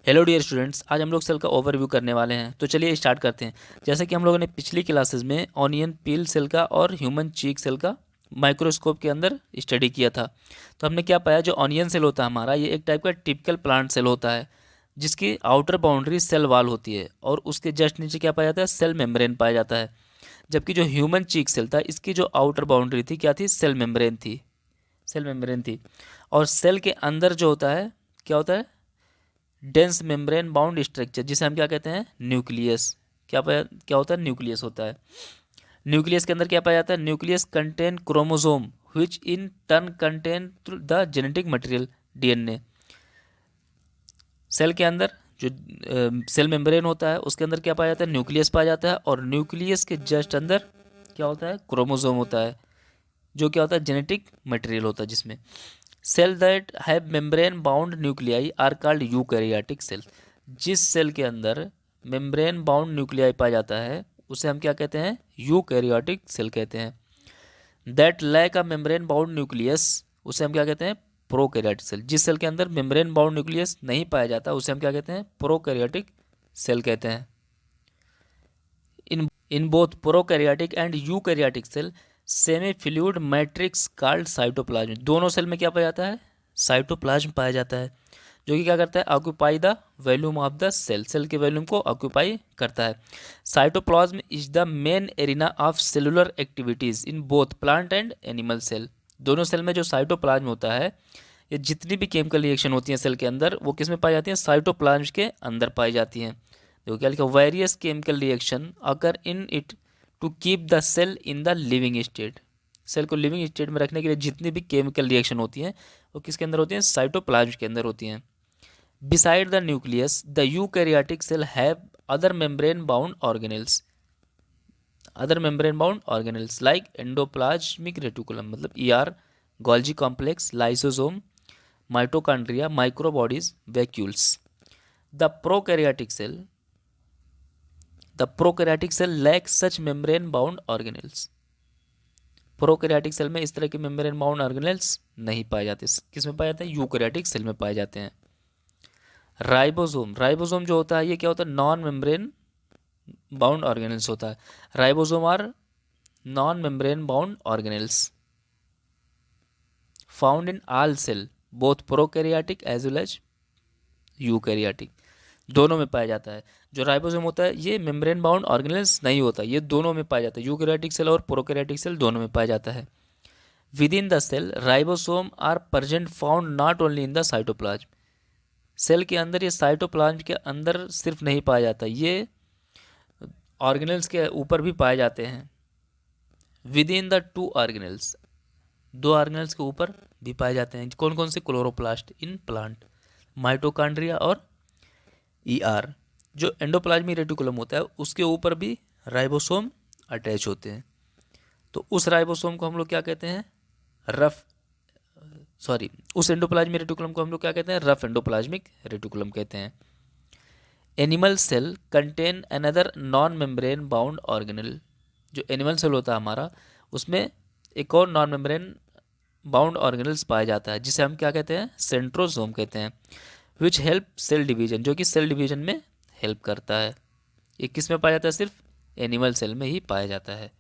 Hello dear students, आज हम लोग सेल का ओवरव्यू करने वाले हैं। तो चलिए स्टार्ट करते हैं। जैसे कि हम लोगों ने पिछली क्लासेस में ऑनियन पील सेल का और ह्यूमन चीक सेल का माइक्रोस्कोप के अंदर स्टडी किया था। तो हमने क्या पाया, जो ऑनियन सेल होता है हमारा, ये एक टाइप का टिपिकल प्लांट सेल होता है जिसकी आउटर बाउंड्री सेल वाल होती है और उसके जस्ट नीचे क्या पाया जाता है, सेल मेम्ब्रेन पाया जाता है। जबकि जो ह्यूमन चीक सेल था, इसकी जो आउटर बाउंड्री थी क्या थी, सेल मेम्ब्रेन थी। सेल मेम्ब्रेन थी। और सेल के अंदर जो होता है क्या होता है, डेंस मेम्ब्रेन बाउंड स्ट्रक्चर, जिसे हम क्या कहते हैं, न्यूक्लियस। क्या होता है, न्यूक्लियस होता है। न्यूक्लियस के अंदर क्या पाया जाता है, nucleus contain chromosome which in turn contain the genetic material, DNA. Cell के अंदर जो सेल मेम्ब्रेन होता है उसके अंदर क्या पाया जाता है, न्यूक्लियस पाया जाता है। और न्यूक्लियस के जस्ट अंदर क्या होता है, क्रोमोसोम होता है, जो क्या होता है, जेनेटिक मटेरियल होता है जिसमें। Cell that have membrane bound nuclei are called eukaryotic cell. जिस सेल के अंदर मेम्ब्रेन बाउंड न्यूक्लियाई पाया जाता है उसे हम क्या कहते हैं, यूकैरियोटिक सेल कहते हैं। That lack a membrane bound nucleus, उसे हम क्या कहते हैं, प्रोकैरियोटिक सेल। जिस सेल के अंदर मेम्ब्रेन बाउंड न्यूक्लियस नहीं पाया जाता उसे हम क्या कहते हैं, प्रोकैरियोटिक सेल कहते हैं। In both prokaryotic and eukaryotic cell semi fluid matrix called cytoplasm. दोनों सेल में क्या पाया जाता है, साइटोप्लाज्म पाया जाता है, जो कि क्या करता है, occupy the volume of the cell. Cell के वॉल्यूम को ऑक्यूपाई करता है। Cytoplasm is the main arena of cellular activities in both plant and animal cell. दोनों सेल में जो साइटोप्लाज्म होता है, ये जितनी भी केमिकल रिएक्शन होती हैं सेल के अंदर, वो किस में पाई जाती हैं, साइटोप्लाज्म के अंदर पाई जाती हैं। देखो क्या लिखा, various chemical reaction occur in it to keep the cell in the living state. Cell को लिविंग स्टेट में रखने के लिए जितनी भी केमिकल रिएक्शन होती हैं वो किसके अंदर होती हैं, साइटोप्लाज्म के अंदर होती हैं। Beside the nucleus the eukaryotic cell have other membrane bound organelles. Other membrane bound organelles like endoplasmic reticulum, मतलब ER, Golgi complex, lysosome, mitochondria, microbodies, vacuoles. The prokaryotic cell the prokaryotic cell lack such membrane bound organelles. Prokaryotic cell में इस तरह के membrane bound organelles नहीं पाए जाते। किस में पाए जाते हैं, यूकैरियोटिक सेल में पाए जाते हैं। राइबोसोम, राइबोसोम जो होता है ये क्या होता है, नॉन मेम्ब्रेन बाउंड ऑर्गेनेल्स होता है। Ribosome are non membrane bound organelles found in all cell both prokaryotic as well as eukaryotic. दोनों में पाया जाता है। जो राइबोसोम होता है ये मेम्ब्रेन बाउंड ऑर्गेनेल्स नहीं होता, ये दोनों में पाया जाता है। यूकैरियोटिक सेल और प्रोकैरियोटिक सेल दोनों में पाया जाता है। Within the cell ribosome are present found not only in the cytoplasm. Cell के अंदर ये साइटोप्लाज्म के अंदर सिर्फ नहीं पाया जाता, ये ऑर्गेनेल्स के ऊपर भी पाए जाते हैं। With in the two organelles, दो ऑर्गेनेल्स के ऊपर भी पाए जाते हैं। कौन कौन से, क्लोरोप्लास्ट इन प्लांट, माइटोकॉन्ड्रिया और ईआर। जो एंडोप्लाज्मिक रेटिकुलम होता है उसके ऊपर भी राइबोसोम अटैच होते हैं। तो उस राइबोसोम को हम लोग क्या कहते हैं, रफ सॉरी उस एंडोप्लाज्मिक रेटिकुलम को हम लोग क्या कहते हैं, रफ एंडोप्लाज्मिक रेटिकुलम कहते हैं। Animal cell contain another non membrane bound organelle. जो एनिमल सेल होता है हमारा, उसमें एक और नॉन मेम्ब्रेन बाउंड ऑर्गेनल्स पाया जाता है जिसे हम क्या कहते हैं, सेंट्रोसोम कहते हैं। विच हेल्प सेल डिवीजन, जो कि सेल डिवीजन में हेल्प करता है। ये किस में पाया जाता है, सिर्फ एनिमल सेल में ही पाया जाता है।